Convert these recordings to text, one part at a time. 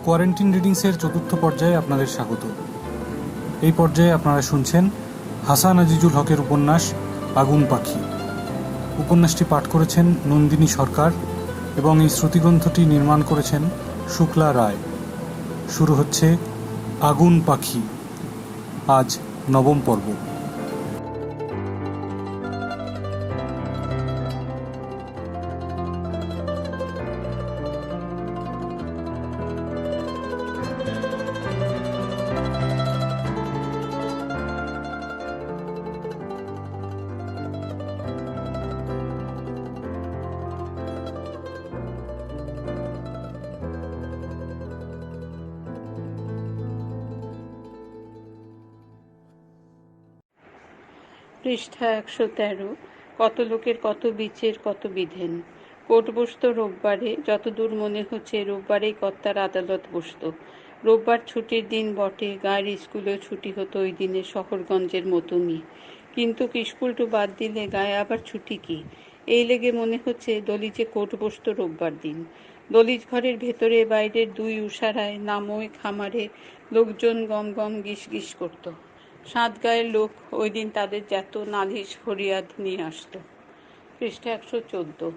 Quarantine রিডিংসের চতুর্থ পর্যায়ে আপনাদের স্বাগত। এই পর্যায়ে আপনারা শুনছেন হাসান আজিজুল হকের উপন্যাস আগুন পাখি। উপন্যাসটি পাঠ করেছেন নন্দিনী সরকার এবং এই শ্রুতিগ্রন্থটি নির্মাণ করেছেন শুক্লা রায়। শুরু হচ্ছে আগুন পাখি, আজ নবম পর্ব। পৃষ্ঠা 113। কত লোকের কত বীচের কত বিধেন। কোর্ট বসত রোববারে, যতদূর মনে হচ্ছে রোববারেই কর্তার আদালত বসত। রোববার ছুটির দিন বটে, গায়ের স্কুলেও ছুটি হতো ওই দিনে শহরগঞ্জের মতনই। কিন্তু স্কুলটু বাদ দিলে গায়ে আবার ছুটি কি? এই লেগে মনে হচ্ছে দলিজে কোর্ট বসত রোববার দিন। দলিজ ঘরের ভেতরে বাইরের দুই উষারায় নামই খামারে লোকজন গম গম গিস গিস করত। সাত গায়ের লোক ওই দিন তাদের যত নালিশ ফরিয়াদ নিয়ে আসতো। পৃষ্ঠা 114।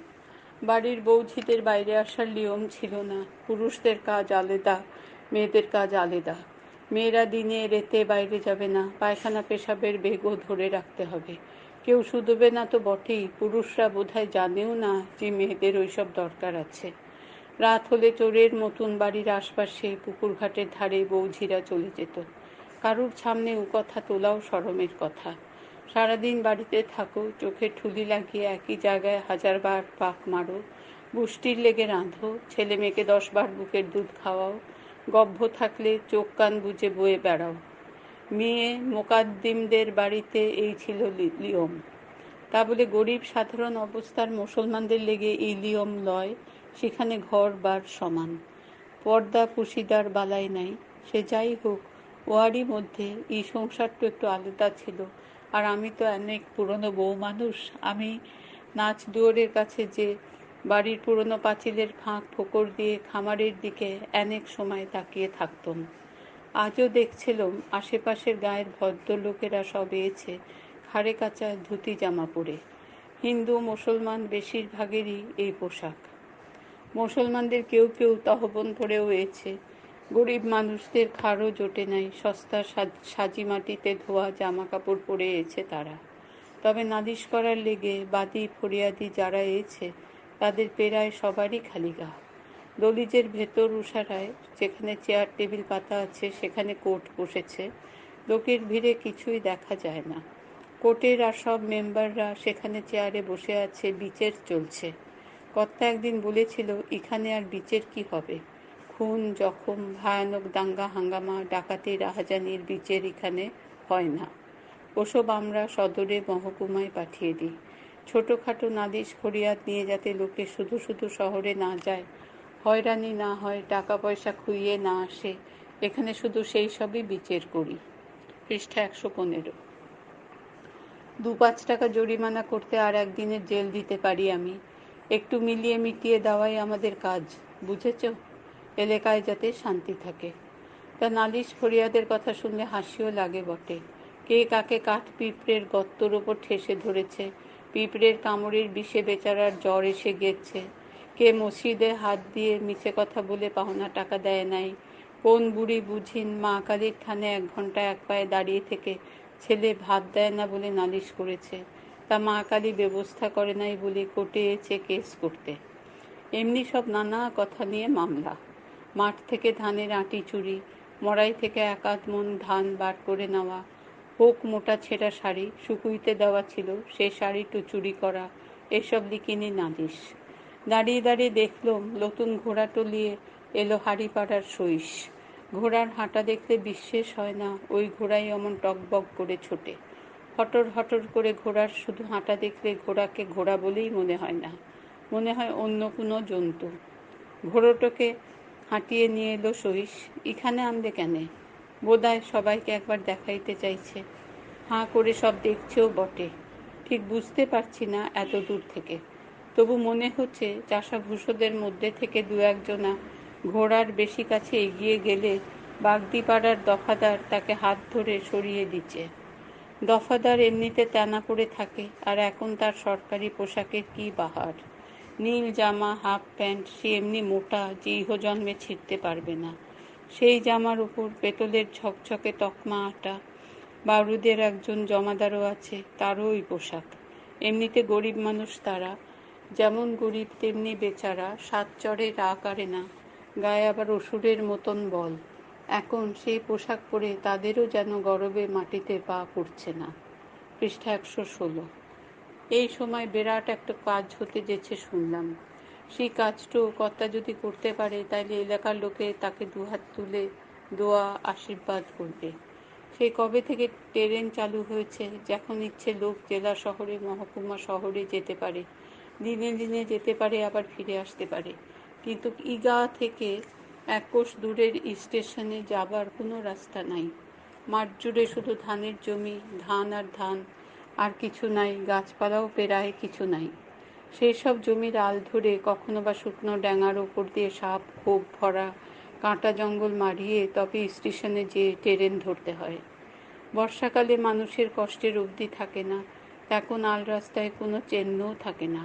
বাড়ির বৌঝিদের বাইরে আসার নিয়ম ছিল না। পুরুষদের কাজ আলাদা, মেয়েদের কাজ আলাদা। মেয়েরা দিনে রেতে বাইরে যাবে না, পায়খানা পেশাবের বেগও ধরে রাখতে হবে। কেউ শুধবে না তো বটেই, পুরুষরা বোধহয় জানেও না যে মেয়েদের ওইসব দরকার আছে। রাত হলে চোরের মতন বাড়ির আশপাশে পুকুরঘাটের ধারে বৌঝিরা চলে যেত। কারুর সামনে ও কথা তোলাও শরমের কথা। সারাদিন বাড়িতে থাকো, চোখে ঠুলি লাগিয়ে একই জায়গায় 1000বার পাক মারো, বুষ্টির লেগে রাঁধো, ছেলে মেয়েকে 10 বার বুকের দুধ খাওয়াও, গব্ভ থাকলে চোখ কান বুজে বয়ে বেড়াও। মেয়ে মোকাদ্দিমদের বাড়িতে এই ছিল নিয়ম। তা বলে গরিব সাধারণ অবস্থার মুসলমানদের লেগে এই নিয়ম লয়। সেখানে ঘর বার সমান, পর্দা পুশিদার বালাই নাই। সে যাই হোক, ওয়ারই মধ্যে এই সংসারটা একটু আলাদা ছিল। আর আমি তো অনেক পুরনো বউ মানুষ। আমি নাচ দুয়ারের কাছে যে বাড়ির পুরনো পাঁচিলের ফাঁক ফোকর দিয়ে খামারের দিকে অনেক সময় তাকিয়ে থাকতাম। আজও দেখছিলাম আশেপাশের গায়ের ভদ্রলোকেরা সব এসে খাড়ে কাচা ধুতি জামা পরে। হিন্দু মুসলমান বেশিরভাগেরই এই পোশাক। মুসলমানদের কেউ কেউ তহবন পরেও এসে। গরিব মানুষদের খাড়ও জোটে নাই, সস্তা সাজি মাটিতে ধোয়া জামা কাপড় পরে এসে তারা। তবে নালিশ করার লেগে বাদী ফরিয়াদি যারা এসে, তাদের প্রায় সবারই খালি গা। দলিজের ভেতর উষারায় যেখানে চেয়ার টেবিল পাতা আছে সেখানে কোর্ট বসেছে। লোকের ভিড়ে কিছুই দেখা যায় না। কোর্টের আর সব মেম্বাররা সেখানে চেয়ারে বসে আছে, বিচার চলছে। কর্তা একদিন বলেছিল, এখানে আর বিচার কি হবে? খুন, জখম, ভয়ানক দাঙ্গা হাঙ্গামা, ডাকাতি রাহাজানির বিচার এখানে হয় না। ওসব আমরা সদরে মহকুমায় পাঠিয়ে দিই। ছোটোখাটো নালিশ ফরিয়াদ নিয়ে যাতে লোকে শুধু শুধু শহরে না যায়, হয়রানি না হয়, টাকা পয়সা খুইয়ে না আসে, এখানে শুধু সেই সবই বিচার করি। পৃষ্ঠা 115। 2-5 টাকা জরিমানা করতে আর একদিনের জেল দিতে পারি আমি। একটু মিলিয়ে মিটিয়ে দেওয়াই আমাদের কাজ, বুঝেছ? এলাকায় যাতে শান্তি থাকে। তা নালিশ ফরিয়াদের কথা শুনলে হাসিও লাগে বটে। কে কাকে কাঠ পিঁপড়ের গর্তর ওপর ঠেসে ধরেছে, পিঁপড়ের কামড়ের বিষে বেচারার জ্বর এসে গেছে। কে মসজিদে হাত দিয়ে মিছে কথা বলে পাওনা টাকা দেয় নাই। কোন বুড়ি বুঝিন মা কালীর থানে 1 ঘন্টা এক পায়ে দাঁড়িয়ে থেকে ছেলে ভাত দেয় না বলে নালিশ করেছে। তা মা কালী ব্যবস্থা করে নাই বলে কোর্টে এসে কেস করতে। এমনি সব নানা কথা নিয়ে মামলা। মাঠ থেকে ধানের আঁটি চুরি, মড়াই থেকে 1 মণ ধান বার করে নেওয়া, হোক মোটা ছেঁড়া শাড়ি শুকুইতে দেওয়া ছিল সে শাড়িটু চুরি করা, এসব লিখিনি নালিশ। দাঁড়িয়ে দাঁড়িয়ে দেখলাম নতুন ঘোড়া টলিয়ে এলো হাড়িপাড়ার সইস। ঘোড়ার হাঁটা দেখলে বিশ্বাস হয় না ওই ঘোড়াই অমন টকবক করে ছোটে। হটর হটর করে ঘোড়ার শুধু হাঁটা দেখলে ঘোড়াকে ঘোড়া বলেই মনে হয় না, মনে হয় অন্য কোনো জন্তু। ঘোড়াটাকে হাঁটিয়ে নিয়ে এলো সইস। এখানে আনলে কেন? বোধহয় সবাইকে একবার দেখাইতে চাইছে। হাঁ করে সব দেখছেও বটে। ঠিক বুঝতে পারছি না এত দূর থেকে। তবু মনে হচ্ছে চাষাভুষোদের মধ্যে থেকে 2-1 জনা ঘোড়ার বেশি কাছে এগিয়ে গেলে বাগদিপাড়ার দফাদার তাকে হাত ধরে সরিয়ে দিচ্ছে। দফাদার এমনিতে তেনা পড়ে থাকে, আর এখন তার সরকারি পোশাকের কি বাহার! নীল জামা, হাফ প্যান্ট, সে এমনি মোটা যে ইহজন্মে ছিঁড়তে পারবে না। সেই জামার উপর পেতলের ঝকঝকে তকমা আটা। বারুদের একজন জমাদারও আছে, তারও ওই পোশাক। এমনিতে গরিব মানুষ তারা, যেমন গরিব তেমনি বেচারা, সাত চড়ে আকারে না, গায়ে আবার অসুরের মতন বল। এখন সেই পোশাক পরে তাদেরও যেন গরবে মাটিতে পা পড়ছে না। পৃষ্ঠা 116। এই সময় বিরাট একটা কাজ হতে যেছে শুনলাম। সেই কাজটাও কর্তা যদি করতে পারে, তাইলে এলাকার লোকে তাকে দুহাত তুলে দোয়া আশীর্বাদ করবে। সেই কবে থেকে ট্রেন চালু হয়েছে, যখন ইচ্ছে লোক জেলা শহরে, মহকুমা শহরে যেতে পারে। দিনে দিনে যেতে পারে, আবার ফিরে আসতে পারে। কিন্তু ইগা থেকে এক কোষ দূরের স্টেশনে যাবার কোনো রাস্তা নাই। মাঠ জুড়ে শুধু ধানের জমি, ধান আর ধান, আর কিছু নাই। গাছপালাও প্রায় কিছু নাই। সেই সব জমির আল ধরে কখনো বা শুকনো ড্যাঙার ওপর দিয়ে সাপ খোপ ভরা কাঁটা জঙ্গল মারিয়ে তবে স্টেশনে যেয়ে ট্রেন ধরতে হয়। বর্ষাকালে মানুষের কষ্টের অবধি থাকে না। এখন আল রাস্তায় কোনো চিহ্নও থাকে না।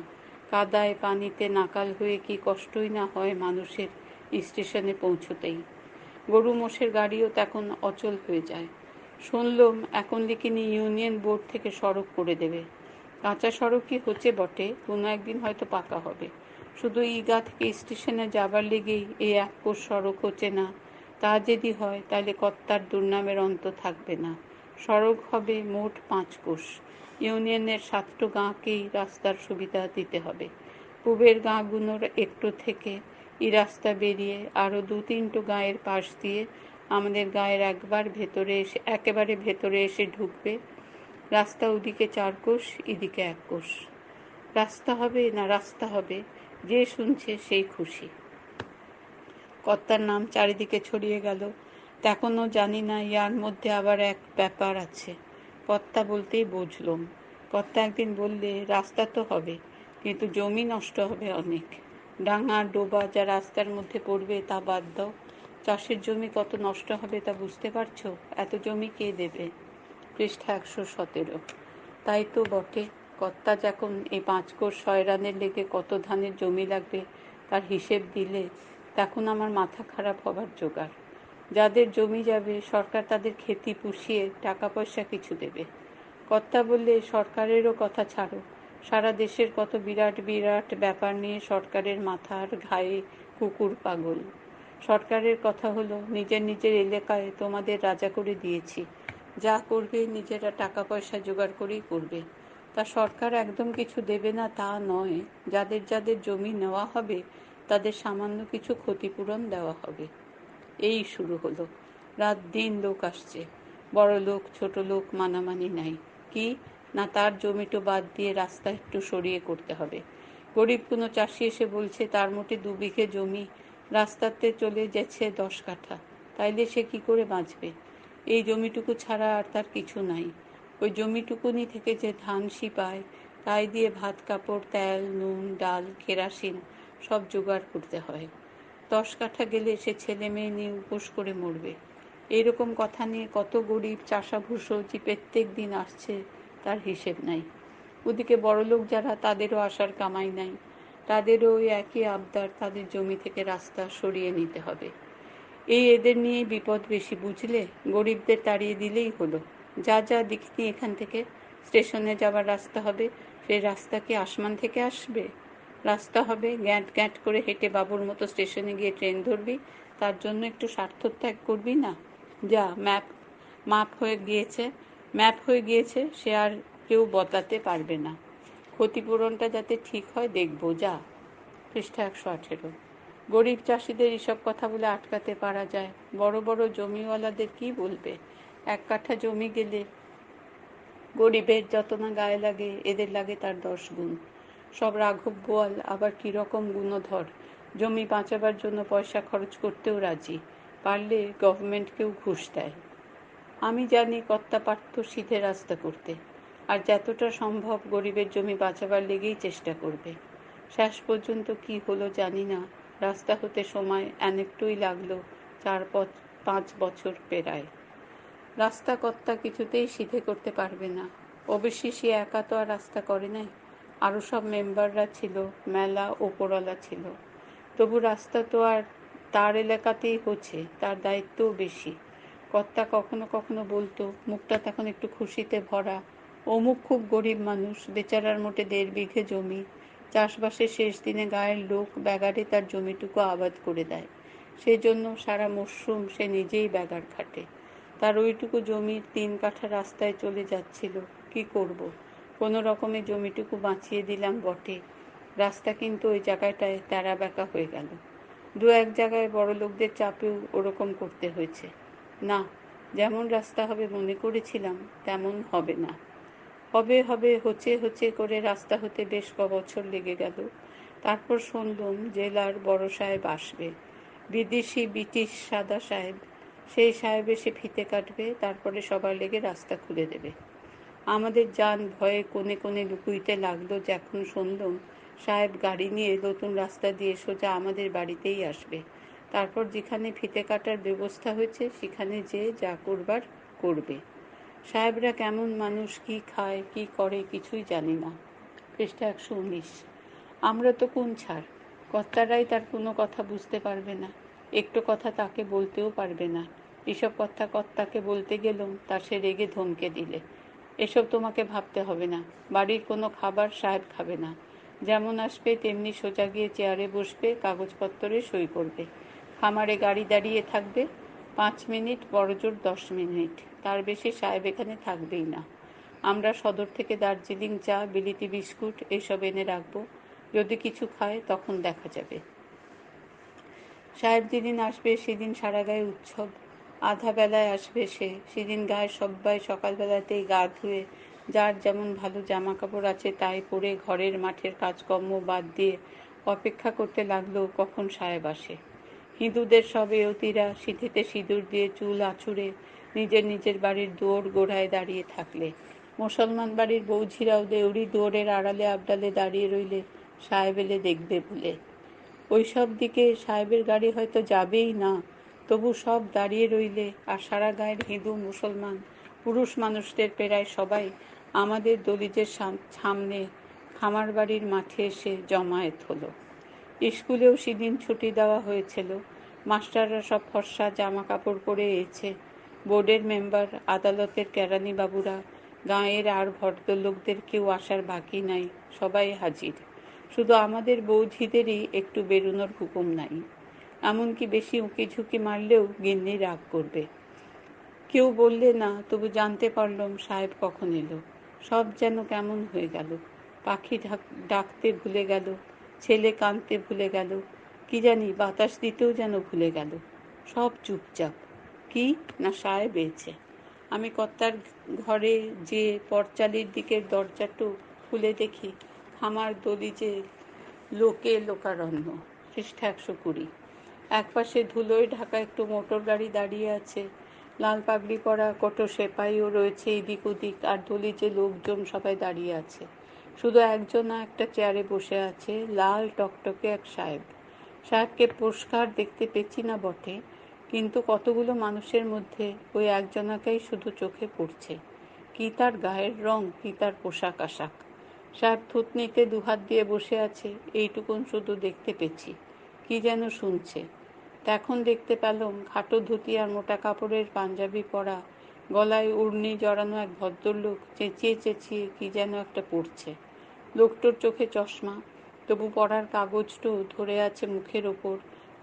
কাদায় পানিতে নাকাল হয়ে কি কষ্টই না হয় মানুষের স্টেশনে পৌঁছতেই। গরু মোষের গাড়িও তখন অচল হয়ে যায়। শুনলাম এখন লিখিনি ইউনিয়ন বোর্ড থেকে সড়ক করে দেবে। কাঁচা সড়কই হচ্ছে বটে, কোনো একদিন হয়তো পাকা হবে। শুধু ইগা থেকে স্টেশনে যাবার লেগেই এই এক কোষ সড়ক হচ্ছে না। তা যদি হয়, তাহলে কর্তার দুর্নামের অন্ত থাকবে না। সড়ক হবে মোট 5 কোষ। ইউনিয়নের 7টো গাঁকেই রাস্তার সুবিধা দিতে হবে। পূবের গাঁগুলোর একটু থেকে এই রাস্তা বেরিয়ে আরও 2-3টো গাঁয়ের পাশ দিয়ে আমাদের গাঁয়ের একেবারে ভেতরে এসে ঢুকবে। রাস্তা ওদিকে 4 কোষ, এদিকে 1 কোষ। রাস্তা হবে না রাস্তা হবে, যে শুনছে সেই খুশি। কর্তার নাম চারিদিকে ছড়িয়ে গেল। এখনও জানি না ইয়ার মধ্যে আবার এক ব্যাপার আছে। কর্তা বলতেই বুঝলুম। কর্তা একদিন বললে, রাস্তা তো হবে, কিন্তু জমি নষ্ট হবে অনেক। ডাঙা ডোবা যা রাস্তার মধ্যে পড়বে তা বাদ দাও। চাষের জমি কত নষ্ট হবে তা বুঝতে পারছো? এত জমি কে দেবে? পৃষ্ঠা 117। তাই তো বটে। কর্তা যখন এই 5 কোষ শয়রানের লেগে কত ধানের জমি লাগবে তার হিসেব দিলে, তখন আমার মাথা খারাপ হবার জোগাড়। যাদের জমি যাবে, সরকার তাদের খেতি পুষিয়ে টাকা পয়সা কিছু দেবে। কর্তা বললে, সরকারেরও কথা ছাড়ো। সারা দেশের কত বিরাট বিরাট ব্যাপার নিয়ে সরকারের মাথার ঘায়ে কুকুর পাগল। সরকারের কথা হলো, নিজের নিজের এলাকায় তোমাদের রাজা করে দিয়েছি, যা করবে নিজেরা টাকা পয়সা জোগাড় করেই করবে। তা সরকার একদম কিছু দেবে না তা নয়, যাদের যাদের জমি নেওয়া হবে তাদের সামান্য কিছু ক্ষতিপূরণ দেওয়া হবে। এই শুরু হলো। রাত দিন লোক আসছে। বড় লোক ছোট লোক মানামানি নাই। কি না, তার জমিটো বাদ দিয়ে রাস্তা একটু সরিয়ে করতে হবে। গরিব কোনো চাষি এসে বলছে তার মোটে 2 বিঘে জমি, রাস্তাতে চলে যাচ্ছে 10 কাঠা। তাইলে সে কি করে বাঁচবে? এই জমিটুকু ছাড়া আর তার কিছু নাই। ওই জমিটুকুনি থেকে যে ধান পায়, তাই দিয়ে ভাত কাপড়, তেল, নুন, ডাল, কেরাসিন সব জোগাড় করতে হয়। 10 কাঠা গেলে সে ছেলে মেয়ে নিয়ে উপোস করে মরবে। এইরকম কথা নিয়ে কত গরিব চাষাভুষো যে প্রত্যেক দিন আসছে তার হিসেব নাই। ওদিকে বড়লোক যারা, তাদেরও আসার কামাই নাই। তাদেরও ওই একই আবদার, তাদের জমি থেকে রাস্তা সরিয়ে নিতে হবে। এদের নিয়েই বিপদ বেশি, বুঝলে? গরিবদের তাড়িয়ে দিলেই হলো। যা দেখিনি এখান থেকে স্টেশনে যাবার রাস্তা হবে। সেই রাস্তা কি আসমান থেকে আসবে? রাস্তা হবে, গ্যাঁট গ্যাঁট করে হেঁটে বাবুর মতো স্টেশনে গিয়ে ট্রেন ধরবি। তার জন্য একটু স্বার্থত্যাগ করবি না? যা, ম্যাপ হয়ে গিয়েছে, সে আর কেউ বদলাতে পারবে না। ক্ষতিপূরণটা যাতে ঠিক হয় দেখব, যা। পৃষ্ঠা 118। গরিব চাষিদের এসব কথা বলে আটকাতে পারা যায়, বড় বড় জমিওয়ালাদের কি বলবে? 1 কাঠা জমি গেলে গরিবের যত না গায়ে লাগে, এদের লাগে তার 10 গুণ। সব রাঘব বোয়াল আবার কিরকম গুণধর, জমি বাঁচাবার জন্য পয়সা খরচ করতেও রাজি, পারলে গভর্নমেন্টকেও ঘুষ দেয়। আমি জানি কর্তা পারত সিধে রাস্তা করতে, আর যতটা সম্ভব গরিবের জমি বাঁচাবার লেগেই চেষ্টা করবে। শেষ পর্যন্ত কি হলো জানি না, রাস্তা হতে সময় অনেকটুই লাগলো, 4-5 বছর পেরায়। রাস্তা কর্তা কিছুতেই সিধে করতে পারবে না। অবশ্যই সে একা তো আর রাস্তা করে নাই, আরও সব মেম্বাররা ছিল, মেলা ওপরওয়ালা ছিল। তবু রাস্তা তো আর তার এলাকাতেই হচ্ছে, তার দায়িত্বও বেশি। কর্তা কখনো কখনো বলতো, মুখটা তখন একটু খুশিতে ভরা, অমুক খুব গরিব মানুষ, বেচারার মোটে 1.5 বিঘে জমি, চাষবাসের শেষ দিনে গায়ের লোক ব্যাগারে তার জমিটুকু আবাদ করে দেয়। সেজন্য সারা মরশুম সে নিজেই ব্যাগার খাটে। তার ওইটুকু জমির 3 কাঠা রাস্তায় চলে যাচ্ছিল, কি করব, কোনো রকমে জমিটুকু বাঁচিয়ে দিলাম বটে। রাস্তা কিন্তু ওই জায়গাটায় তেরা বেঁকা হয়ে গেল। 2-1 জায়গায় বড়লোকদের চাপেও ওরকম করতে হয়েছে। না, যেমন রাস্তা হবে মনে করেছিলাম তেমন হবে না। হবে হচ্ছে হচ্ছে করে রাস্তা হতে বেশ বছর লেগে গেল। তারপর শুনলুম জেলার বড় সাহেব আসবে, বিদেশি ব্রিটিশ সাদা সাহেব। সেই সাহেব এসে ফিতে কাটবে, তারপরে সবার লেগে রাস্তা খুলে দেবে। আমাদের জান ভয়ে কোণে কোণে লুকুইতে লাগলো, যখন শুনলুম সাহেব গাড়ি নিয়ে নতুন রাস্তা দিয়ে সোজা আমাদের বাড়িতেই আসবে। তারপর যেখানে ফিতে কাটার ব্যবস্থা হয়েছে সেখানে যে যা করবার করবে। সাহেবরা কেমন মানুষ, কি খায় কি করে কিছুই জানি না। পৃষ্ঠা 119। আমরা তো কোন ছাড়, কর্তারাই তার কোনো কথা বুঝতে পারবে না, একটু কথা তাকে বলতেও পারবে না। এসব কথা কর্তাকে বলতে গেলুম, তা সে রেগে ধমকে দিলে, এসব তোমাকে ভাবতে হবে না, বাড়ির কোনো খাবার সাহেব খাবে না, যেমন আসবে তেমনি সোজা গিয়ে চেয়ারে বসবে, কাগজপত্রে সই করবে। খামারে গাড়ি দাঁড়িয়ে থাকবে 5 মিনিট, বড়জোর 10 মিনিট, তার বেশি সাহেব এখানে থাকবেই না। আমরা সদর থেকে দার্জিলিং চা, বিলিতি বিস্কুট এসব এনে রাখবো, যদি কিছু খায় তখন দেখা যাবে। সাহেব যেদিন আসবে সেদিন সারা গায়ে উৎসব। আধা বেলায় আসবে সে, সেদিন গায়ে সবাই সকালবেলাতেই গা ধুয়ে যার যেমন ভালো জামা কাপড় আছে তাই পরে ঘরের মাঠের কাজকর্ম বাদ দিয়ে অপেক্ষা করতে লাগলো কখন সাহেব আসে। হিন্দুদের সব এয়তিরা সিঁথিতে সিঁদুর দিয়ে চুল আঁচড়ে নিজের নিজের বাড়ির দুয়ার গোড়ায় দাঁড়িয়ে থাকলে, মুসলমান বাড়ির বৌঝিরাও দেউড়ি দুয়ারের আড়ালে আবডালে দাঁড়িয়ে রইলে সাহেব এলে দেখবে বলে। ওই সব দিকে সাহেবের গাড়ি হয়তো যাবেই না, তবু সব দাঁড়িয়ে রইলে, আর সারা গায়ের হিন্দু মুসলমান পুরুষ মানুষদের প্রায় সবাই আমাদের দলিজের সামনে খামার বাড়ির মাঠে এসে জমায়েত হলো। স্কুলেও সেদিন ছুটি দেওয়া হয়েছিল, মাস্টাররা সব ফর্সা জামা কাপড় পরে এসেছে। বোর্ডের মেম্বার, আদালতের কেরানি বাবুরা, গাঁয়ের আর ভদ্রলোকদের কেউ আসার বাকি নাই, সবাই হাজির। শুধু আমাদের বৌঝিদেরই একটু বেরোনোর হুকুম নাই, এমনকি বেশি উঁকি ঝুঁকি মারলেও গিন্নি রাগ করবে। কেউ বললে না, তবু জানতে পারলাম সাহেব কখন এলো। সব যেন কেমন হয়ে গেল, পাখি ডাকতে ভুলে গেল, ছেলে কাঁদতে ভুলে গেল, কি জানি বাতাস দিতেও যেন ভুলে গেল। সব চুপচাপ। কি না সাহেব এসেছে। আমি কর্তার ঘরে যে পরচালির দিকের দরজাটু খুলে দেখি, খামার দলিজে লোকে লোকারণ্য। পৃষ্ঠা 120। একপাশে ধুলোয় ঢাকা একটু মোটর গাড়ি দাঁড়িয়ে আছে, লাল পাগড়ি পরা কত সেপাইও রয়েছে এদিক ওদিক, আর দলিজে লোকজন সবাই দাঁড়িয়ে আছে। শুধু একজনা একটা চেয়ারে বসে আছে, লাল টকটকে এক সাহেব। সাহেবকে পরিষ্কার দেখতে পেছি না বটে, কিন্তু কতগুলো মানুষের মধ্যে ওই একজনাকেই শুধু চোখে পড়ছে। কি তার গায়ের রং, কি তার পোশাক আশাক। সাহেব থুতনিতে দুহাত দিয়ে বসে আছে, এইটুকুন শুধু দেখতে পেছি। কি যেন শুনছে। এখন দেখতে পেলাম খাটো ধুতি আর মোটা কাপড়ের পাঞ্জাবি পরা, গলায় উড়নি জড়ানো এক ভদ্রলোক চেঁচিয়ে চেঁচিয়ে কি যেন একটা পড়ছে। লোকটোর চোখে চশমা, তবু পড়ার কাগজটো ধরে আছে মুখের ওপর,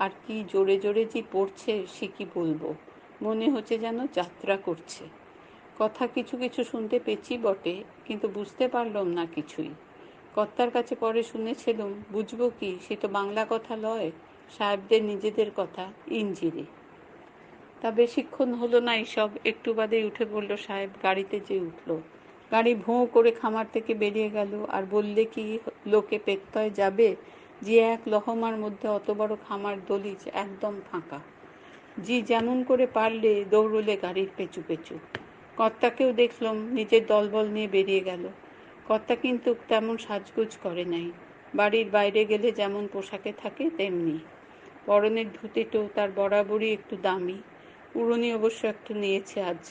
আর কি জোরে জোরে যে পড়ছে সে কি বলবো, মনে হচ্ছে যেন যাত্রা করছে। কথা কিছু কিছু শুনতে পেছি বটে, কিন্তু বুঝতে পারলাম না কিছুই। কর্তার কাছে পরে শুনেছিলাম, বুঝবো কি, সে তো বাংলা কথা লয়, সাহেবদের নিজেদের কথা, ইঞ্জিরে। তা বেশিক্ষণ হলো না এইসব, একটু বাদেই উঠে পড়ল সাহেব, গাড়িতে যে উঠল। গাড়ি ভোঁ করে খামার থেকে বেরিয়ে গেল, আর বললে কি লোকে পেত্তয় যাবে, যে এক লহমার মধ্যে অত বড় খামার দলিজ একদম ফাঁকা। জি যেমন করে পারলে দৌড়লে গাড়ির পেছু পেছু। কর্তাকেও দেখলাম নিজের দলবল নিয়ে বেরিয়ে গেল। কর্তা কিন্তু তেমন সাজগোজ করে নাই, বাড়ির বাইরে গেলে যেমন পোশাকে থাকে তেমনি। পরনের ধুতিটো তার বরাবরই একটু দামি। উড়নি অবশ্য একটু নিয়েছে আজ।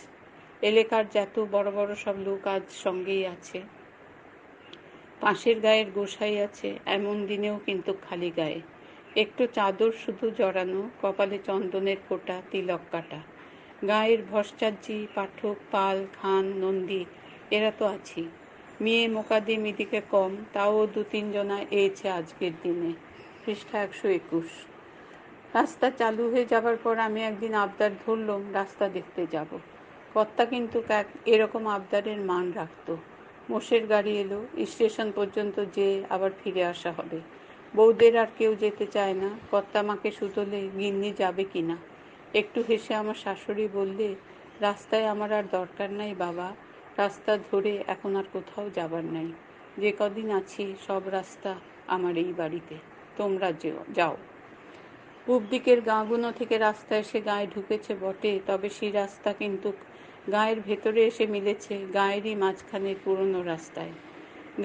এলাকার যত বড় বড় সব লোক আজ সঙ্গেই আছে। পাশের গায়ের গোসাই আছে, এমন দিনেও কিন্তু খালি গায়ে। একটু চাদর শুধু জড়ানো, কপালে চন্দনের ফোঁটা, তিলক কাটা। গায়ের ভস্টাজ্জি, পাঠক, পাল, খান, নন্দী এরা তো আছেই। মেয়ে মোকাদ্দিম এদিকে কম, তাও 2-3 জনা এয়েছে আজকের দিনে। পৃষ্ঠা 121। রাস্তা চালু হয়ে যাবার পর আমি একদিন আবদার ধরলাম রাস্তা দেখতে যাব। কর্তা কিন্তু এরকম আবদারের মান রাখত। মোষের গাড়ি এলো, স্টেশন পর্যন্ত যেয়ে আবার ফিরে আসা হবে। বউদের আর কেউ যেতে চায় না। কর্তা মাকে শুধলে গিন্নি যাবে কিনা। একটু হেসে আমার শাশুড়ি বললে, রাস্তায় আমার আর দরকার নাই বাবা, রাস্তা ধরে এখন আর কোথাও যাবার নাই। যে কদিন আছি সব রাস্তা আমার এই বাড়িতে, তোমরা যাও। পূব দিকের গাঁগুলো থেকে রাস্তা এসে গায়ে ঢুকেছে বটে, তবে সেই রাস্তা কিন্তু গায়ের ভেতরে এসে মিলেছে গায়েরই মাঝখানের পুরনো রাস্তায়।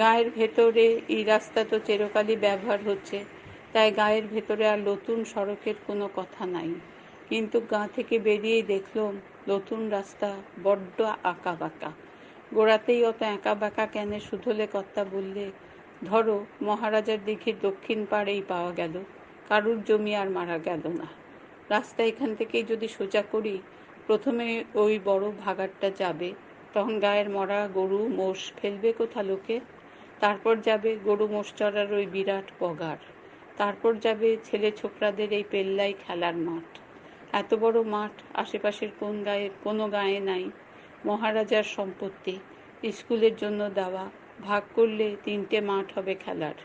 গায়ের ভেতরে এই রাস্তা তো চিরকালই ব্যবহার হচ্ছে, তাই গায়ের ভেতরে আর নতুন সড়কের কোনো কথা নাই। কিন্তু গাঁ থেকে বেরিয়েই দেখলাম নতুন রাস্তা বড্ড আঁকা বাঁকা। গোড়াতেই অত একা বাঁকা কেন শুধলে কর্তা বললে, ধরো মহারাজার দিঘির দক্ষিণ পাড়েই পাওয়া গেল, কারুর জমি আর মারা গেল না। রাস্তা এখান থেকেই যদি সোজা করি, প্রথমে ওই বড় ভাগাড়টা যাবে, তখন গায়ের মরা গরু মোষ ফেলবে কোথা লোকে। তারপর যাবে গরু মোষ চড়ার ওই বিরাট পগার। তারপর যাবে ছেলে ছোকরাদের এই পেল্লাই খেলার মাঠ। এত বড় মাঠ আশেপাশের কোনো গায়ে নাই। মহারাজার সম্পত্তি, স্কুলের জন্য দেওয়া। ভাগ করলে 3টে মাঠ হবে খেলার।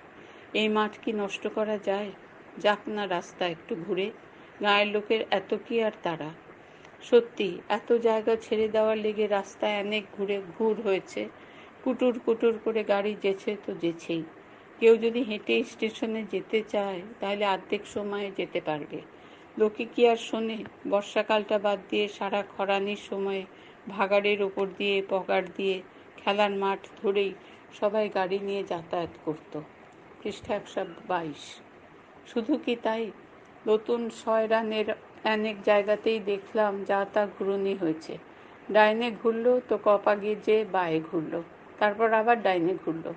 এই মাঠ কি নষ্ট করা যায়? যাক না রাস্তা একটু ঘুরে। গায়ের লোকের এত কি আর তারা। সত্যি এত জায়গা ছেড়ে দেওয়ার লেগে রাস্তায় অনেক ঘুর হয়েছে। কুটুর কুটুর করে গাড়ি যেছে তো যেছেই। কেউ যদি হেঁটে স্টেশনে যেতে চায় তাহলে অর্ধেক সময়ে যেতে পারবে। লোকে কি আর শোনে? বর্ষাকালটা বাদ দিয়ে সারা খরানির সময়ে ভাগাড়ের ওপর দিয়ে পগাড় দিয়ে খেলার মাঠ ধরেই সবাই গাড়ি নিয়ে যাতায়াত করত। পৃষ্ঠা 122। শুধু কি তাই? নতুন শয়রানের অনেক জায়গাতেই দেখলাম যা তা ঘুরুনি হয়েছে। ডাইনে ঘুরলো তো কপা গিয়ে বায়ে ঘুরলো, তারপর আবার ডাইনে ঘুরলো।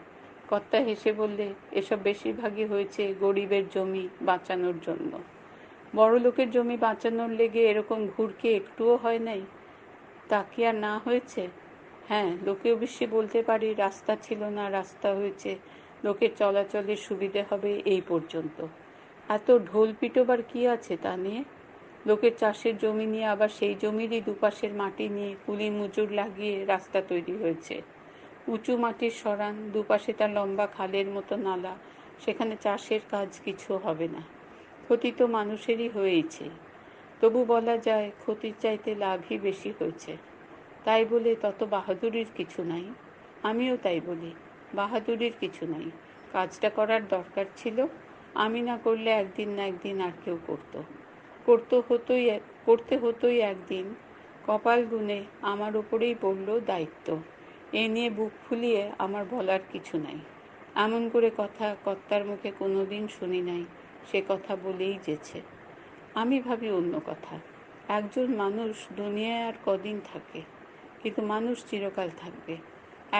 কর্তা হেসে বললে, এসব বেশিরভাগই হয়েছে গরিবের জমি বাঁচানোর জন্য। বড় লোকের জমি বাঁচানোর লেগে এরকম ঘুরকে একটুও হয় নাই? তা কি আর না হয়েছে? হ্যাঁ, লোকে অবশ্যই বলতে পারি রাস্তা ছিল না, রাস্তা হয়েছে, লোকের চলাচলের সুবিধে হবে এই পর্যন্ত। এত ঢোল পিটোবার কি আছে তা নিয়ে? লোকের চাষের জমি নিয়ে আবার সেই জমিরই দুপাশের মাটি নিয়ে কুলি মুজুর লাগিয়ে রাস্তা তৈরি হয়েছে। উঁচু মাটির সরান, দুপাশে তার লম্বা খালের মতো নালা, সেখানে চাষের কাজ কিছু হবে না। ক্ষতি তো মানুষেরই হয়েছে, তবু বলা যায় ক্ষতির চাইতে লাভই বেশি হয়েছে। তাই বলে তত বাহাদুরির কিছু নাই। আমিও তাই বলি, বাহাদুরির কিছু নাই। কাজটা করার দরকার ছিল, আমি না করলে একদিন না একদিন আর কেউ করতে হতোই একদিন। কপাল গুনে আমার উপরেই পড়ল দায়িত্ব। এ নিয়ে বুক ফুলিয়ে আমার বলার কিছু নাই। এমন করে কথা কর্তার মুখে কোনোদিন শুনি নাই, সে কথা বলেই যেছে। আমি ভাবি অন্য কথা। একজন মানুষ দুনিয়ায় আর কদিন থাকে, কিন্তু মানুষ চিরকাল থাকবে।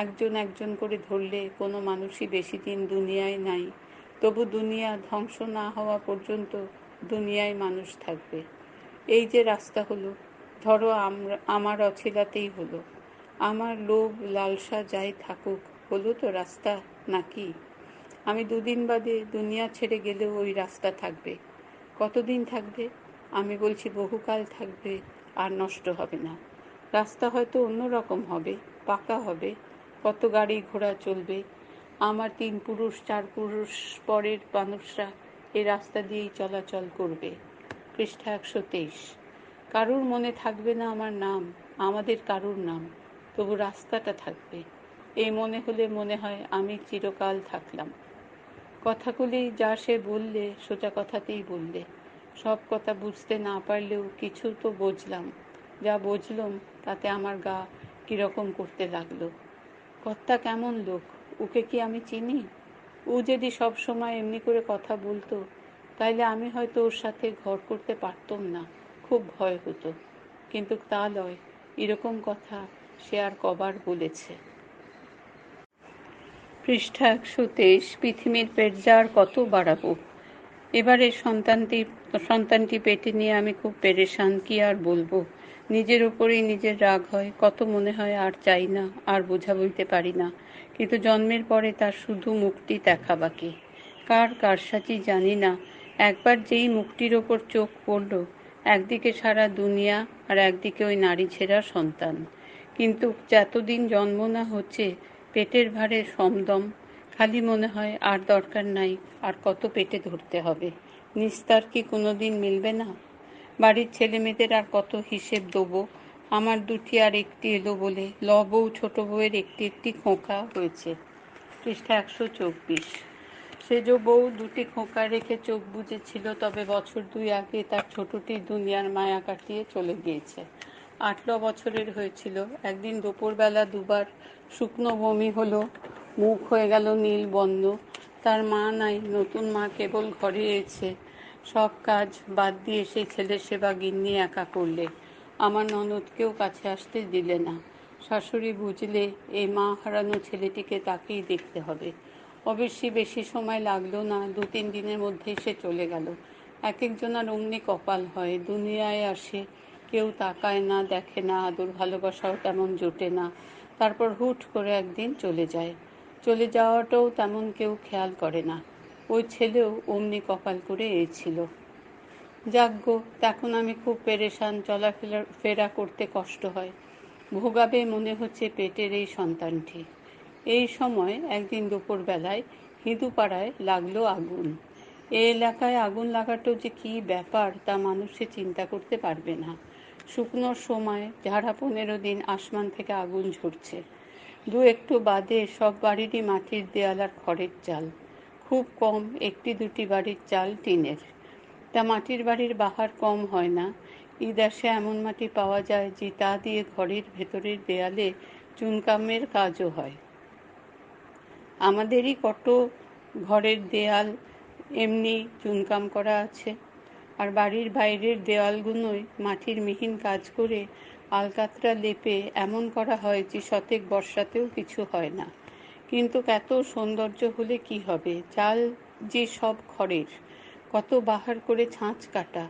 একজন একজন করে ধরলে কোনো মানুষই বেশি দিন দুনিয়ায় নাই, তবু দুনিয়া ধ্বংস না হওয়া পর্যন্ত দুনিয়ায় মানুষ থাকবে। এই যে রাস্তা হলো, ধরো আমার অছিলাতেই হলো, আমার লোভ লালসা যাই থাকুক, হলো তো রাস্তা, নাকি? আমি 2 দিন বাদে দুনিয়া ছেড়ে গেলেও ওই রাস্তা থাকবে। কতদিন থাকবে? আমি বলছি বহুকাল থাকবে, আর নষ্ট হবে না। রাস্তা হয়তো অন্য রকম হবে, পাকা হবে, কত গাড়ি ঘোড়া চলবে। আমার 3 পুরুষ 4 পুরুষ পরের মানুষরা এই রাস্তা দিয়েই চলাচল করবে। পৃষ্ঠা 123। কারুর মনে থাকবে না আমার নাম, আমাদের কারুর নাম, তবু রাস্তাটা থাকবে। এই মনে হলে মনে হয় আমি চিরকাল থাকলাম। কথাগুলি যা সে বললে সোজা কথাতেই বললে। সব কথা বুঝতে না পারলেও কিছু তো বুঝলাম। যা বুঝলাম তাতে আমার গা কীরকম করতে লাগলো। কর্তা কেমন লোক, ওকে কি আমি চিনি? ও যদি সব সময় এমনি করে কথা বলতো তাইলে আমি হয়তো ওর সাথে ঘর করতে পারতাম না, খুব ভয় হতো। কিন্তু তা লয়, এরকম কথা সে আর কবার বলেছে। পৃষ্ঠা ১২৩। পৃথিবীর পেটজা আর কত বাড়াবো। এবারে সন্তানটি পেটে নিয়ে আমি খুব পেরেশান, কি আর বলবো। নিজের ওপরেই নিজের রাগ হয়, কত মনে হয় আর চাই না, আর বোঝা বইতে পারি না। কিন্তু জন্মের পরে তার শুধু মুখটি দেখা বাকি। কার কারসাজি জানি না, একবার যেই মুখটির ওপর চোখ পড়ল, একদিকে সারা দুনিয়া আর একদিকে ওই নারী ছেঁড়া সন্তান। কিন্তু যতদিন জন্ম না হচ্ছে পেটের ভারে সমদম, খালি মনে হয় আর দরকার নাই, আর কত পেটে ধরতে হবে। নিস্তার কি কোনোদিন মিলবে না? বাড়ির ছেলেমেয়েদের আর কত হিসেব দেবো। আমার দুটি আর একটি এলো বলে বউ ছোট বউয়ের একটি একটি খোঁকা হয়েছে। পৃষ্ঠা ১২৪। সেজ বউ দুটি খোঁকা রেখে চোখ বুজেছিল, তবে বছর ২ আগে তার ছোটটি দুনিয়ার মায়া কাটিয়ে চলে গিয়েছে। ৮-৯ বছরের হয়েছিল। একদিন দুপুরবেলা দুবার শুকনো বমি হলো, মুখ হয়ে গেল নীল বন্য। তার মা নাই, নতুন মা কেবল ঘরে এসে সব কাজ বাদ দিয়ে সেই ছেলের সেবা গিন্নি একা করলে। আমার ননদকেও কাছে আসতে দিলে না। শাশুড়ি বুঝলে এই মা হারানো ছেলেটিকে তাকেই দেখতে হবে। অবশ্যই বেশি সময় লাগলো না, ২-৩ দিনের মধ্যেই সে চলে গেল। এক একজনার অমনি কপাল হয়, দুনিয়ায় আসে, কেউ তাকায় না, দেখে না, আদর ভালোবাসাও তেমন জোটে না, তারপর হুট করে একদিন চলে যায়। চলে যাওয়াটাও তেমন কেউ খেয়াল করে না। ওই ছেলেও অমনি কপাল করে এসেছিল। যাগ্গো, তখন আমি খুব পেরেশান, চলাফেরা করতে কষ্ট হয়। ভোগাবে মনে হচ্ছে পেটের এই সন্তানটি। এই সময় একদিন দুপুরবেলায় হিঁদুপাড়ায় লাগলো আগুন। এ এলাকায় আগুন লাগাটাও যে কী ব্যাপার তা মানুষে চিন্তা করতে পারবে না। শুকনোর সময় ঝাড়া ১৫ দিন আসমান থেকে আগুন ঝরছে। দু একটু বাদে সব বাড়িরই মাটির দেয়াল আর খড়ের চাল। খুব কম ১-২টি বাড়ির চাল টিনের। তা মাটির বাড়ির বাহার কম হয় না। ইদাসে এমন মাটি পাওয়া যায় যে তা দিয়ে ঘরের ভেতরের দেয়ালে চুনকামের কাজও হয়। আমাদেরই কত ঘরের দেয়াল এমনি চুনকাম করা আছে, আর বাড়ির বাইরের দেওয়ালগুলোয় মাটির মিহিন কাজ করে আলকাতরা লেপে এমন করা হয় যে শতেক বর্ষাতেও কিছু হয় না। কিন্তু এত সৌন্দর্য হলে কি হবে, চাল যে সব খড়ের, কত বাহার করে ছাঁচ কাটা,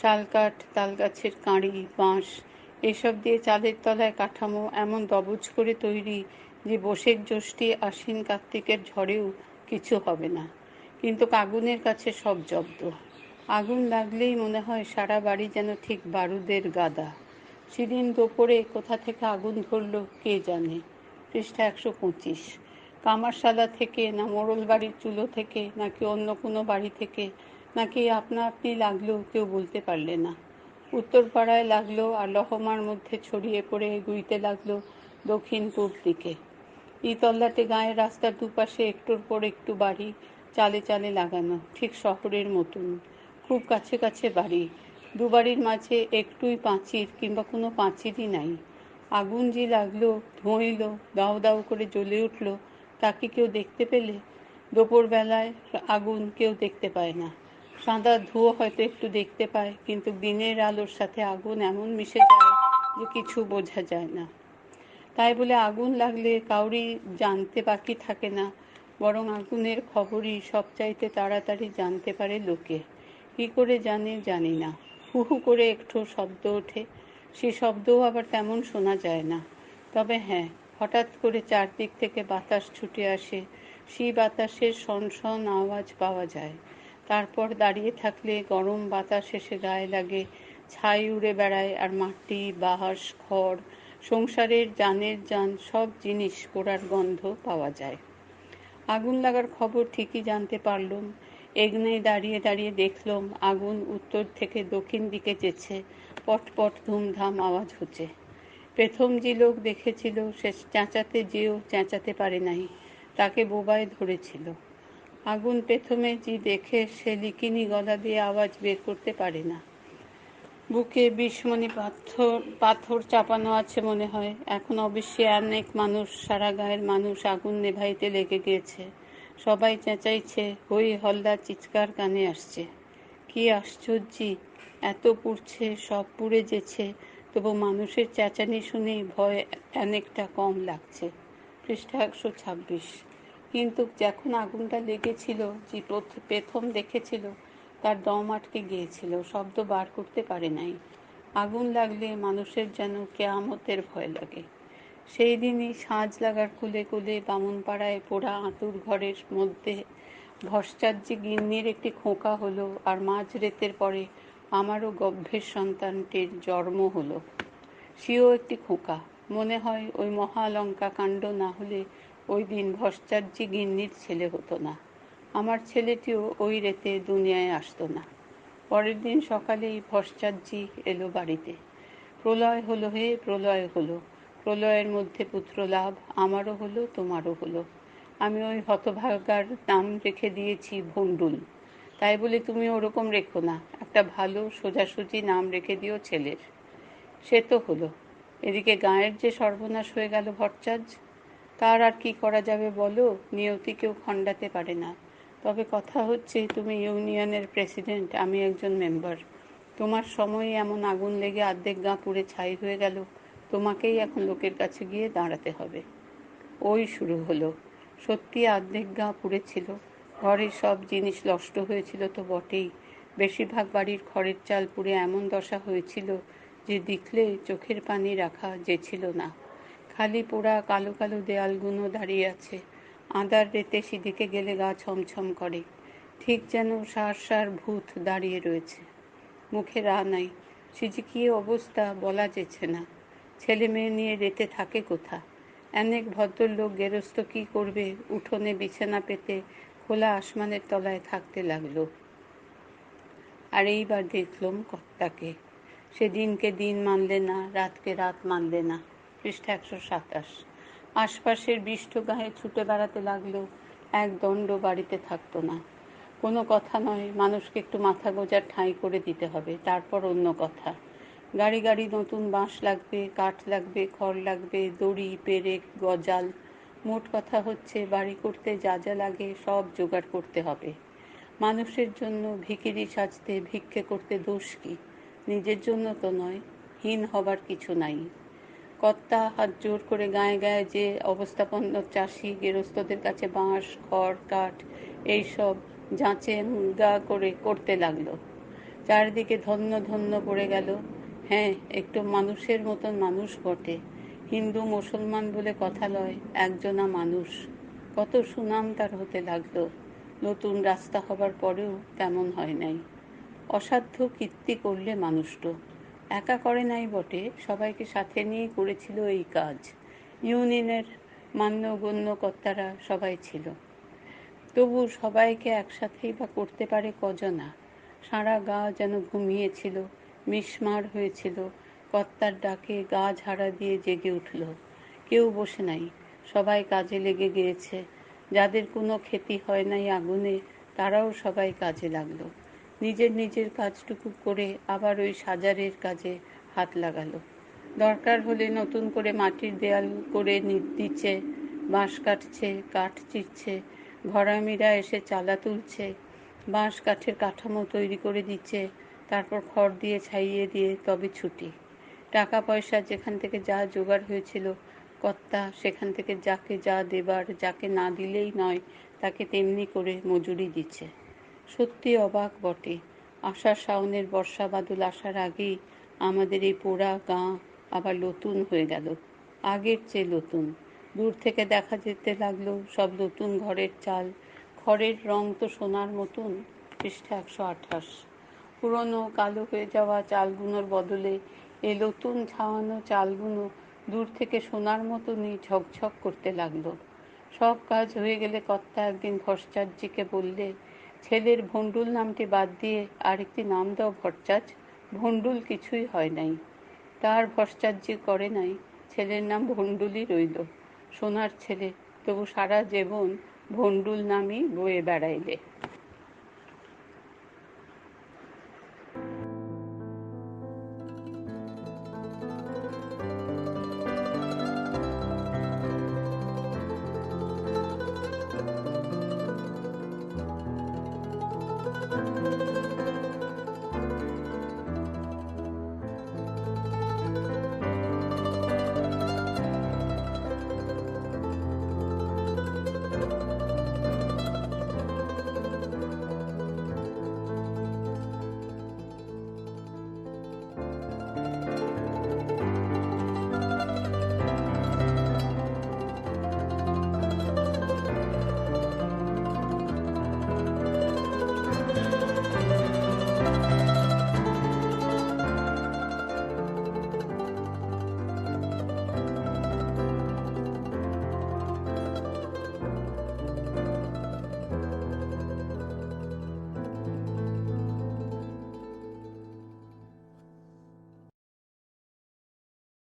শালকাঠ, তালগাছের কাঁড়ি, বাঁশ এসব দিয়ে চালের তলায় কাঠামো এমন দবজ করে তৈরি যে বৈশাখ জ্যৈষ্ঠী আশ্বিন কার্তিকের ঝড়েও কিছু হবে না। কিন্তু আগুনের কাছে সব জব্দ। আগুন লাগলেই মনে হয় সারা বাড়ি যেন ঠিক বারুদের গাদা। সেদিন দুপুরে কোথা থেকে আগুন ধরল কে জানে। পৃষ্ঠা ১২৫। কামারশালা থেকে, না মোড়ল বাড়ির চুলো থেকে, নাকি অন্য কোনো বাড়ি থেকে, নাকি আপনা আপনি লাগলো কেউ বলতে পারলে না। উত্তরপাড়ায় লাগলো আর লহমার মধ্যে ছড়িয়ে পড়ে এগুইতে লাগলো দক্ষিণ পূব দিকে। ইতল্লাতে গায়ের রাস্তার দুপাশে একটুর পর একটু বাড়ি, চালে চালে লাগানো, ঠিক শহরের মতন। খুব কাছে কাছে বাড়ি, দু বাড়ির মাঝে একটুই পাঁচির কিংবা কোনো পাঁচিরই নাই। আগুন যে লাগলো, ধোঁইল, দাউ দাউ করে জ্বলে উঠল, তাকে কেউ দেখতে পেলে? দুপুরবেলায় আগুন কেউ দেখতে পায় না। সাদা ধুয়ো হয়তো একটু দেখতে পায়, কিন্তু দিনের আলোর সাথে আগুন এমন মিশে যায় যে কিছু বোঝা যায় না। তাই বলে আগুন লাগলে কাউরি জানতে বাকি থাকে না, বরং আগুনের খবরই সবচাইতে তাড়াতাড়ি জানতে পারে লোকে। কী করে জানে জানি না। হু হু করে একটু শব্দ ওঠে, সে শব্দও আবার তেমন শোনা যায় না। তবে হ্যাঁ, হঠাৎ করে চারদিক থেকে বাতাস ছুটে আসে, সেই বাতাসের শনশন আওয়াজ পাওয়া যায়। তারপর দাঁড়িয়ে থাকলে গরম বাতাস এসে গায়ে লাগে, ছাই উড়ে বেড়ায়, আর মাটি, বাঁশ, খড়, সংসারের জানের জান সব জিনিস পোড়ার গন্ধ পাওয়া যায়। আগুন লাগার খবর ঠিকই জানতে পারলুম। এগনেই দাঁড়িয়ে দাঁড়িয়ে দেখলুম আগুন উত্তর থেকে দক্ষিণ দিকে যেছে, পটপট ধুমধাম আওয়াজ হচ্ছে। প্রথম যে লোক দেখেছিল সে চেঁচাতে যেও চেঁচাতে পারে নাই, তাকে বোবায় ধরেছিল। আগুন প্রথমে যে দেখে সে লিকিনি গলা দিয়ে আওয়াজ বের করতে পারে না। বুকে ২০ মণি পাথর চাপানো আছে মনে হয়। এখন অবশ্যই অনেক মানুষ, সারা গায়ের মানুষ আগুন নেভাইতে লেগে গিয়েছে। সবাই চেঁচাইছে, হই হল্লা চিৎকার কানে আসছে। কি আশ্চর্যি, এত পুড়ছে, সব পুড়ে যেছে, তবু মানুষের চেঁচানি শুনেই ভয় অনেকটা কম লাগছে। পৃষ্ঠা 126। কিন্তু যখন আগুনটা লেগেছিল, যে প্রথম দেখেছিল তার দম আটকে গিয়েছিল, শব্দ বার করতে পারে নাই। আগুন লাগলে মানুষের যেন কেয়ামতের ভয় লাগে। সেই দিনই সাঁঝ লাগার কুলে কুলে বামুনপাড়ায় পোড়া আঁতুর ঘরের মধ্যে ভট্টাচার্যি গিন্নির একটি খোঁকা হলো, আর মাঝ রেতের পরে আমারও গর্ভের সন্তানটির জন্ম হলো। সেও একটি খোঁকা। মনে হয় ওই মহালঙ্কা কাণ্ড না হলে ওই দিন ভট্টাচার্যি গিন্নির ছেলে হতো না। আমার ছেলেটিও ওই রেতে দুনিয়ায় আসতো না। পরের দিন সকালেই ভট্টাচার্যি এলো বাড়িতে। প্রলয় হলো হে, প্রলয় হলো। প্রলয়ের মধ্যে পুত্র লাভ, আমারও হলো, তোমারও হলো। আমি ওই হতভাগার নাম রেখে দিয়েছি ভণ্ডুল। তাই বলে তুমি ওরকম রেখো না, একটা ভালো সোজাসুজি নাম রেখে দিও ছেলের। সে তো হলো। এদিকে গাঁয়ের যে সর্বনাশ হয়ে গেল ভট্টাচার্য, তার আর কি করা যাবে বলো? নিয়তি কেউ খণ্ডাতে পারে না। তবে কথা হচ্ছে, তুমি ইউনিয়নের প্রেসিডেন্ট, আমি একজন মেম্বার। তোমার সময়ে এমন আগুন লেগে অর্ধেক গাঁ পুড়ে ছাই হয়ে গেল, তোমাকেই এখন লোকের কাছে গিয়ে দাঁড়াতে হবে। ওই শুরু হলো। সত্যি অর্ধেক গাঁ পুড়েছিল। ঘরের সব জিনিস নষ্ট হয়েছিল তো বটেই, বেশিরভাগ বাড়ির খড়ের চাল পুড়ে এমন দশা হয়েছিল যে দেখলে চোখের পানি রাখা যেছিল না। খালি পোড়া কালো কালো দেয়ালগুলো দাঁড়িয়ে আছে। আঁধার রেতে সেদিকে গেলে গা ছমছম করে, ঠিক যেন সার সার ভূত দাঁড়িয়ে রয়েছে। মুখে রা নাই। সে যে কী অবস্থা বলা যেছে না। ছেলে মেয়ে নিয়ে রেতে থাকে কোথা? অনেক ভদ্রলোক গেরস্থ কী করবে, উঠোনে বিছানা পেতে খোলা আসমানের তলায় থাকতে লাগলো। আর এইবার দেখলুম কর্তাকে। সে দিনকে দিন মানলে না, রাতকে রাত মানলে না। পৃষ্ঠা 127। আশপাশের বিষ্ঠ গায়ে ছুটে বেড়াতে লাগলো, এক দণ্ড বাড়িতে থাকতো না। কোনো কথা নয়, মানুষকে একটু মাথা গোঁজার ঠাঁই করে দিতে হবে, তারপর অন্য কথা। গাড়ি গাড়ি নতুন বাঁশ লাগবে, কাঠ লাগবে, খড় লাগবে, দড়ি, পেরেক, গজাল। মোট কথা হচ্ছে, বাড়ি করতে যা যা লাগে সব জোগাড় করতে হবে। মানুষের জন্য ভিখিরি সাজতে, ভিক্ষে করতে দোষ কি? নিজের জন্য তো নয়। হীন হবার কিছু নাই। কর্তা হাত জোর করে গায়ে গায়ে যে অবস্থাপন্ন চাষি গেরস্থদের কাছে বাঁশ, খড়, কাঠ এইসব যাচেঙ্গা করে করতে লাগলো। চারিদিকে ধন্য ধন্য পড়ে গেল। হ্যাঁ, একটু মানুষের মতন মানুষ বটে। হিন্দু মুসলমান বলে কথা লয়, একজনা মানুষ। কত সুনাম তার হতে লাগলো। নতুন রাস্তা হবার পরেও তেমন হয় নাই। অসাধ্য কীর্তি করলে মানুষটো। একা করে নাই বটে, সবাইকে সাথে নিয়েই করেছিল এই কাজ। ইউনিয়নের মান্যগণ্য কর্তারা সবাই ছিল। তবু সবাইকে একসাথেই বা করতে পারে কজনা? সারা গা যেন ঘুমিয়েছিল, মিশমার হয়েছিল। কর্তার ডাকে গা ঝাড়া দিয়ে জেগে উঠল। কেউ বসে নাই, সবাই কাজে লেগে গিয়েছে। যাদের কোনো ক্ষতি হয় নাই আগুনে, তারাও সবাই কাজে লাগলো। নিজের নিজের কাজটুকু করে আবার ওই সাজারের কাজে হাত লাগালো। দরকার হলে নতুন করে মাটির দেয়াল করে দিচ্ছে, বাঁশ কাটছে, কাঠ চিরছে, ঘরামিরা এসে চালা তুলছে, বাঁশ কাঠের কাঠামো তৈরি করে দিচ্ছে, তারপর খড় দিয়ে ছাইয়ে দিয়ে তবে ছুটি। টাকা পয়সা যেখান থেকে যা জোগাড় হয়েছিল, কর্তা সেখান থেকে যাকে যা দেবার, যাকে না দিলেই নয়, তাকে তেমনি করে মজুরি দিচ্ছে। সত্যি অবাক বটে। আষাঢ় শ্রাবণের বর্ষা বাদল আসার আগেই আমাদের এই পোড়া গাঁ আবার নতুন হয়ে গেল, আগের চেয়ে নতুন। দূর থেকে দেখা যেতে লাগলো সব নতুন ঘরের চাল। খড়ের রং তো সোনার মতন। পৃষ্ঠা 128। পুরনো কালো হয়ে যাওয়া চালগুলোর বদলে এই নতুন ছাওয়ানো চালগুলো দূর থেকে সোনার মতনই ঝকঝক করতে লাগলো। সব কাজ হয়ে গেলে কর্তা একদিন ভট্টাচার্যিকে বললে, ছেলের ভণ্ডুল নামটি বাদ দিয়ে আরেকটি নাম দাও ভট্টাচার্য। ভণ্ডুল কিছুই হয় নাই। তার ভট্টাচার্যি করে নাই, ছেলের নাম ভণ্ডুলই রইল। সোনার ছেলে, তবু সারা জীবন ভণ্ডুল নামই বয়ে বেড়াইলে।